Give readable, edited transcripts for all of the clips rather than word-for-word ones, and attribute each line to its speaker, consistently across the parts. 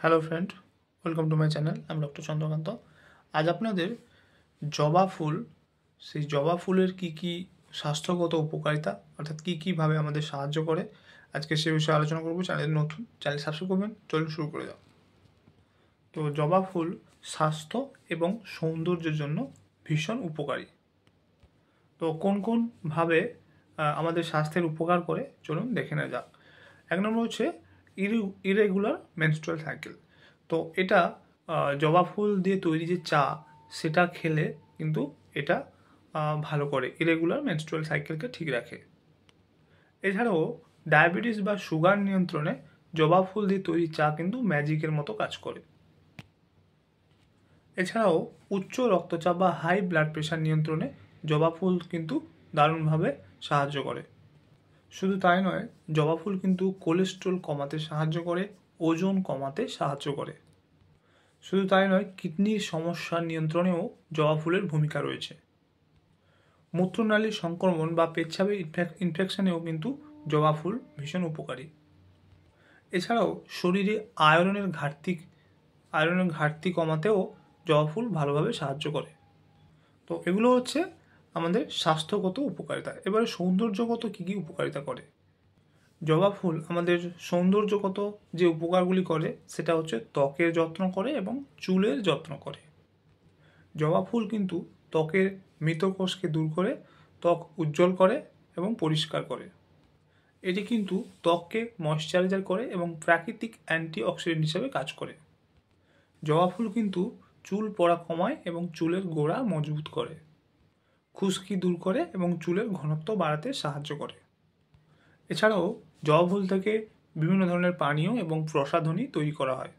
Speaker 1: Hello friend, welcome to my channel. আমি doctor Chandrakant. আজ আপনাদের জবা ফুল, সেই জবা ফুলের কি স্বাস্থ্যগত উপকারিতা অর্থাৎ কীভাবে আমাদের সাহায্য করে, আজকে সে বিষয়ে আলোচনা করব। চ্যানেল নতুন, চ্যানেল সাবস্ক্রাইব করবেন। চলুন শুরু করে দাও। তো জবা ফুল স্বাস্থ্য এবং সৌন্দর্যের জন্য ভীষণ উপকারী। তো কোন ভাবে আমাদের স্বাস্থ্যের উপকার করে চলুন দেখে নেওয়া যাক। এক নম্বর হচ্ছে ইরেগুলার মেনস্ট্রুয়াল সাইকেল। তো এটা জবা ফুল দিয়ে তৈরি যে চা, সেটা খেলে কিন্তু এটা ভালো করে, ইরেগুলার মেনস্ট্রুয়াল সাইকেলকে ঠিক রাখে। এছাড়াও ডায়াবেটিস বা সুগার নিয়ন্ত্রণে জবা ফুল দিয়ে তৈরি চা কিন্তু ম্যাজিকের মতো কাজ করে। এছাড়াও উচ্চ রক্তচাপ বা হাই ব্লাড প্রেশার নিয়ন্ত্রণে জবা ফুল কিন্তু দারুণভাবে সাহায্য করে। শুধু তাই নয়, জবা ফুল কিন্তু কোলেস্ট্রল কমাতে সাহায্য করে, ওজন কমাতে সাহায্য করে। শুধু তাই নয়, কিডনির সমস্যা নিয়ন্ত্রণেও জবা ফুলের ভূমিকা রয়েছে। মূত্রনালীর সংক্রমণ বা পেচ্ছাপের ইনফেকশনেও কিন্তু জবা ফুল ভীষণ উপকারী। এছাড়াও শরীরে আয়রনের ঘাটতি কমাতেও জবা ফুল ভালোভাবে সাহায্য করে। তো এগুলো হচ্ছে আমাদের স্বাস্থ্যগত উপকারিতা। এবারে সৌন্দর্যগত কী উপকারিতা করে। জবা ফুল আমাদের সৌন্দর্যগত যে উপকারগুলি করে সেটা হচ্ছে ত্বকের যত্ন করে এবং চুলের যত্ন করে। জবা ফুল কিন্তু ত্বকের মৃত কোষকে দূর করে ত্বক উজ্জ্বল করে এবং পরিষ্কার করে। এটি কিন্তু ত্বককে ময়শ্চারাইজার করে এবং প্রাকৃতিক অ্যান্টিঅক্সিডেন্ট হিসেবে কাজ করে। জবা ফুল কিন্তু চুল পড়া কমায় এবং চুলের গোড়া মজবুত করে, খুশকি দূর করে এবং চুলের ঘনত্ব বাড়াতে সাহায্য করে। এছাড়াও জবা ফুল থেকে বিভিন্ন ধরনের পানীয় এবং প্রসাধনী তৈরি করা হয়।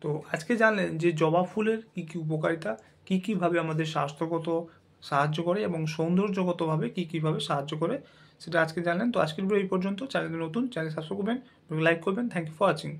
Speaker 1: তো আজকে জানলেন যে জবা ফুলের কী উপকারিতা, কীভাবে আমাদের স্বাস্থ্যগত সাহায্য করে এবং সৌন্দর্যগতভাবে কীভাবে সাহায্য করে, সেটা আজকে জানলেন। তো আজকের ভিডিও এই পর্যন্ত। চ্যানেল নতুন, চ্যানেল সাবস্ক্রাইব করবেন এবং লাইক করবেন। Thank you for watching.